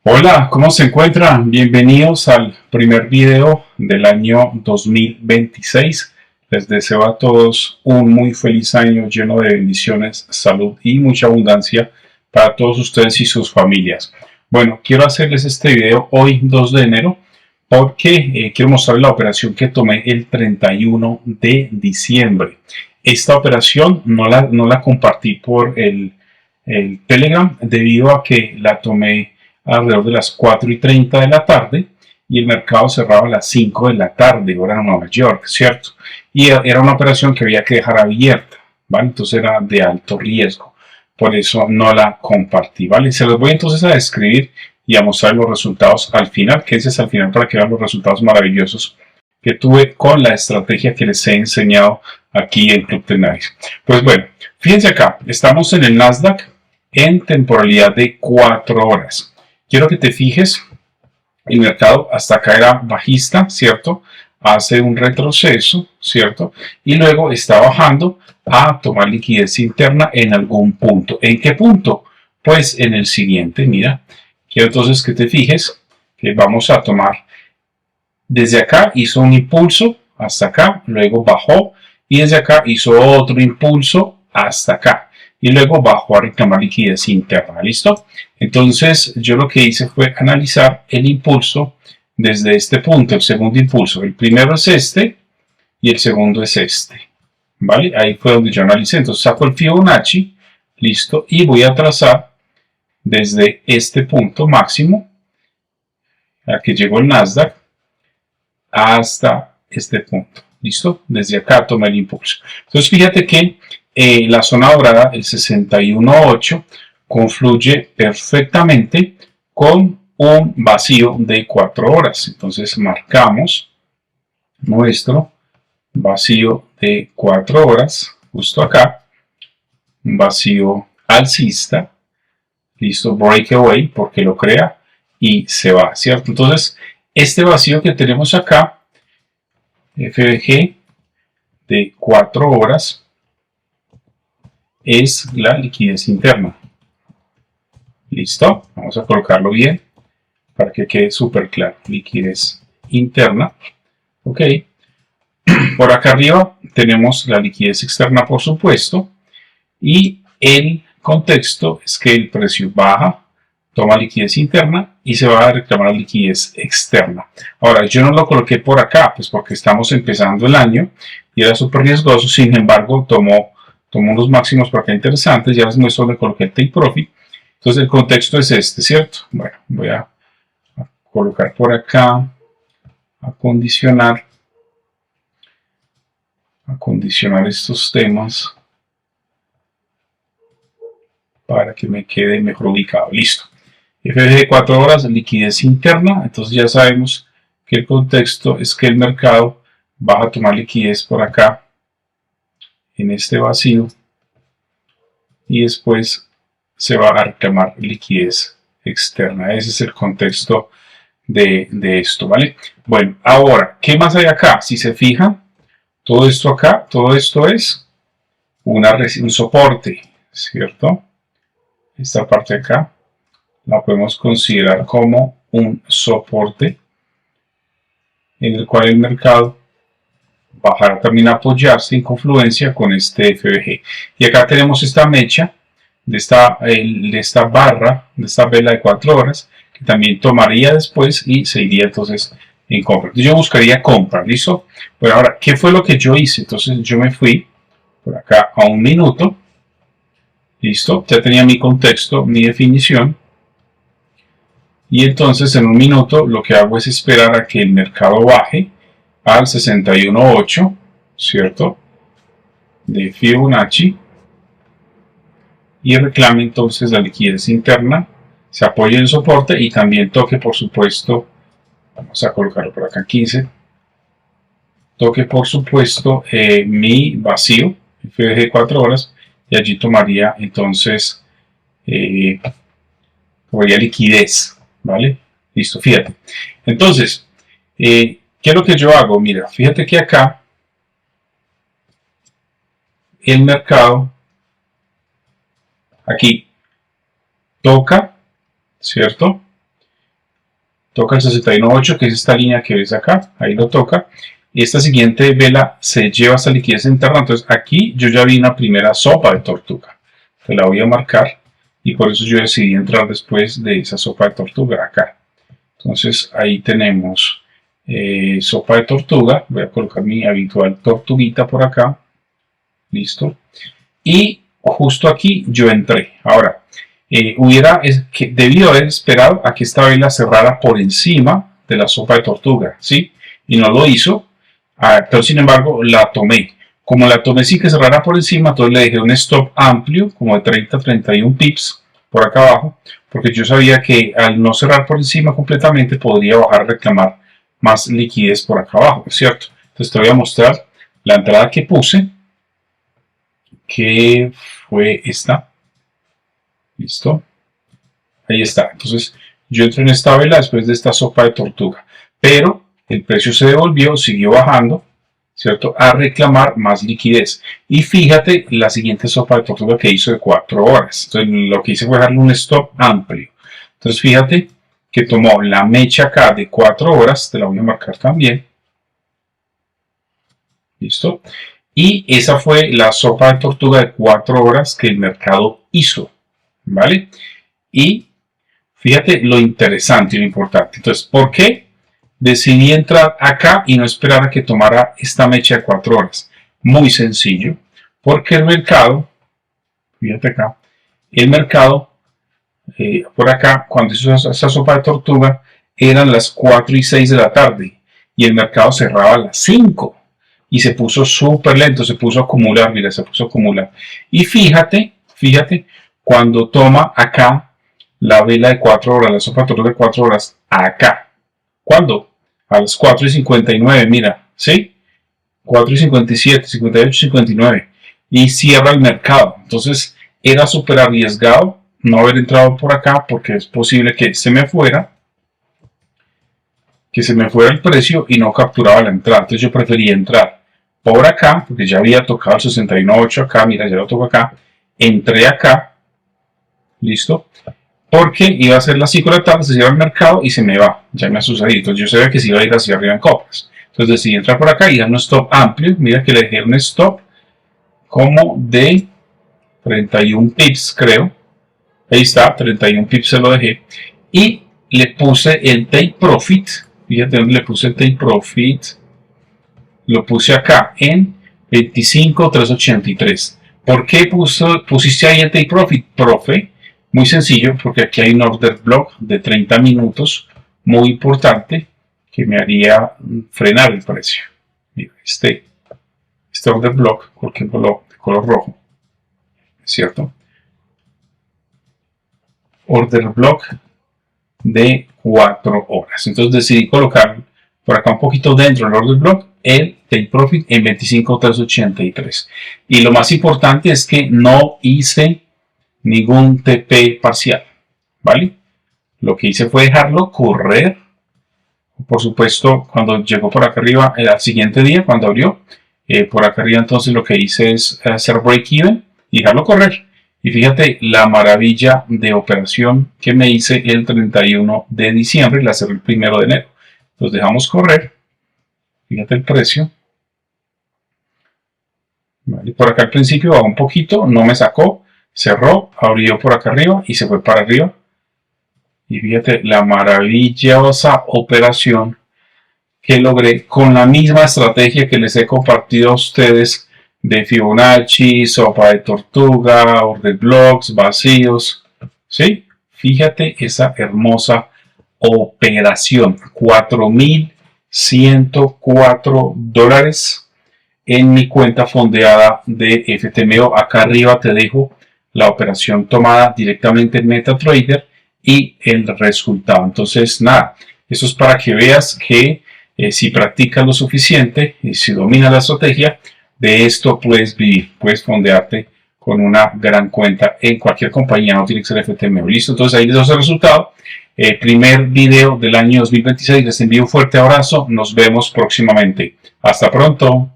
Hola, ¿cómo se encuentran? Bienvenidos al primer video del año 2026. Les deseo a todos un muy feliz año lleno de bendiciones, salud y mucha abundancia para todos ustedes y sus familias. Bueno, quiero hacerles este video hoy 2 de enero porque quiero mostrarles la operación que tomé el 31 de diciembre. Esta operación no la compartí por el Telegram debido a que la tomé alrededor de las 4:30 de la tarde y el mercado cerraba a las 5 de la tarde, hora en Nueva York, ¿cierto? Y era una operación que había que dejar abierta, ¿vale? Entonces era de alto riesgo, por eso no la compartí, ¿vale? Se los voy entonces a describir y a mostrar los resultados al final, que ese es al final para que vean los resultados maravillosos que tuve con la estrategia que les he enseñado aquí en Club Tenaris. Pues bueno, fíjense acá, estamos en el Nasdaq en temporalidad de 4 horas. Quiero que te fijes, el mercado hasta acá era bajista, ¿cierto? Hace un retroceso, ¿cierto? Y luego está bajando a tomar liquidez interna en algún punto. ¿En qué punto? Pues en el siguiente, mira. Quiero entonces que te fijes que vamos a tomar desde acá, hizo un impulso hasta acá, luego bajó y desde acá hizo otro impulso hasta acá y luego bajó a reclamar liquidez interna, ¿listo? Entonces yo lo que hice fue analizar el impulso desde este punto, el segundo impulso. El primero es este y el segundo es este, ¿vale? Ahí fue donde yo analicé. Entonces saco el Fibonacci, listo, y voy a trazar desde este punto máximo a que llegó el Nasdaq hasta este punto. ¿Listo? Desde acá tomé el impulso. Entonces fíjate que la zona dorada, el 61.8, confluye perfectamente con un vacío de 4 horas. Entonces marcamos nuestro vacío de 4 horas, justo acá, un vacío alcista, listo, breakaway, porque lo crea y se va, ¿cierto? Entonces, este vacío que tenemos acá, FBG de 4 horas, es la liquidez interna. ¿Listo? Vamos a colocarlo bien para que quede súper claro. Liquidez interna. Ok. Por acá arriba tenemos la liquidez externa, por supuesto. Y el contexto es que el precio baja, toma liquidez interna y se va a reclamar liquidez externa. Ahora, yo no lo coloqué por acá, pues porque estamos empezando el año y era súper riesgoso. Sin embargo, tomó unos máximos por acá interesantes. Ya les muestro donde coloqué el take profit. Entonces, el contexto es este, ¿cierto? Bueno, voy a colocar por acá, acondicionar estos temas para que me quede mejor ubicado. Listo. FG de 4 horas, liquidez interna. Entonces ya sabemos que el contexto es que el mercado va a tomar liquidez por acá en este vacío y después se va a reclamar liquidez externa. Ese es el contexto de esto, ¿vale? Bueno, ahora, ¿qué más hay acá? Si se fijan, todo esto acá, todo esto es un soporte, ¿cierto? Esta parte acá la podemos considerar como un soporte en el cual el mercado bajará también a apoyarse en confluencia con este FBG. Y acá tenemos esta mecha de esta barra, de esta vela de 4 horas, que también tomaría después y se iría entonces en compra. Entonces yo buscaría compra, ¿listo? Pero ahora, ¿qué fue lo que yo hice? Entonces yo me fui por acá a 1 minuto, ¿listo? Ya tenía mi contexto, mi definición. Y entonces en 1 minuto lo que hago es esperar a que el mercado baje al 61.8, ¿cierto? De Fibonacci y reclame entonces la liquidez interna, se apoye en el soporte y también toque, por supuesto, vamos a colocarlo por acá 15, toque por supuesto mi vacío, FBG 4 horas, y allí tomaría entonces tomaría liquidez, ¿vale? Listo, fíjate. Entonces, ¿qué es lo que yo hago? Mira, fíjate que acá el mercado, aquí, toca, ¿cierto? toca el 61.8, que es esta línea que ves acá, ahí lo toca, y esta siguiente vela se lleva esta liquidez interna. Entonces aquí yo ya vi una primera sopa de tortuga, te la voy a marcar, y por eso yo decidí entrar después de esa sopa de tortuga acá. Entonces ahí tenemos sopa de tortuga, voy a colocar mi habitual tortuguita por acá, listo, y justo aquí yo entré. Ahora, debido haber esperado a que esta vela cerrara por encima de la sopa de tortuga, ¿sí? Y no lo hizo, pero sin embargo la tomé. Como la tomé sin que cerrara por encima, entonces le dejé un stop amplio, como de 30-31 pips por acá abajo, porque yo sabía que al no cerrar por encima completamente podría bajar a reclamar más liquidez por acá abajo, ¿cierto? Entonces te voy a mostrar la entrada que puse, que fue esta. Listo, ahí está. Entonces yo entré en esta vela después de esta sopa de tortuga, pero el precio se devolvió, siguió bajando, ¿cierto? A reclamar más liquidez. Y fíjate la siguiente sopa de tortuga que hizo de 4 horas. Entonces lo que hice fue darle un stop amplio. Entonces fíjate que tomó la mecha acá de 4 horas, te la voy a marcar también. Listo. Y esa fue la sopa de tortuga de 4 horas que el mercado hizo. ¿Vale? Y fíjate lo interesante y lo importante. Entonces, ¿por qué decidí entrar acá y no esperar a que tomara esta mecha de 4 horas? Muy sencillo, porque el mercado, fíjate acá, el mercado, por acá, cuando hizo esa sopa de tortuga, eran las 4 y 6 de la tarde y el mercado cerraba a las 5 y se puso súper lento, se puso a acumular, mira, se puso a acumular. Y fíjate, cuando toma acá la vela de 4 horas, la sopa de tortuga de 4 horas, acá. ¿Cuándo? A las 4 y 59, mira, ¿sí? 4 y 57, 58, 59. Y cierra el mercado. Entonces era súper arriesgado no haber entrado por acá porque es posible que se me fuera el precio y no capturaba la entrada. Entonces yo prefería entrar por acá porque ya había tocado el 61.8 acá, mira, ya lo toco acá. Entré acá. Listo, porque iba a ser las 5 de la tarde, se cierra el mercado y se me va, ya me ha sucedido. Entonces yo sabía que se iba a ir hacia arriba en copas, entonces decidí entrar por acá y dar un stop amplio. Mira que le dejé un stop como de 31 pips, creo, ahí está, 31 pips se lo dejé, y le puse el take profit. Fíjate dónde le puse el take profit, lo puse acá en 25.383. ¿Por qué pusiste ahí el take profit, profe? Muy sencillo, porque aquí hay un order block de 30 minutos muy importante que me haría frenar el precio. Mira, este order block, por ejemplo, de color rojo, ¿cierto? Order block de 4 horas. Entonces decidí colocar por acá un poquito dentro del order block el take profit en 25.383. Y lo más importante es que no hice ningún TP parcial, ¿vale? Lo que hice fue dejarlo correr. Por supuesto, cuando llegó por acá arriba, al siguiente día, cuando abrió, por acá arriba, entonces lo que hice es hacer break-even y dejarlo correr. Y fíjate la maravilla de operación que me hice el 31 de diciembre y la cerré el 1 de enero. Los dejamos correr. Fíjate el precio. ¿Vale? Por acá al principio bajó un poquito, no me sacó. Cerró, abrió por acá arriba y se fue para arriba. Y fíjate la maravillosa operación que logré con la misma estrategia que les he compartido a ustedes de Fibonacci, sopa de tortuga, order blocks, vacíos. ¿Sí? Fíjate esa hermosa operación. $4.104 en mi cuenta fondeada de FTMO. Acá arriba te dejo la operación tomada directamente en MetaTrader y el resultado. Entonces, nada, eso es para que veas que si practicas lo suficiente y si dominas la estrategia, de esto puedes vivir, puedes fondearte con una gran cuenta en cualquier compañía, no tiene que ser FTMO. Listo, entonces ahí les doy el resultado. Primer video del año 2026. Les envío un fuerte abrazo. Nos vemos próximamente. Hasta pronto.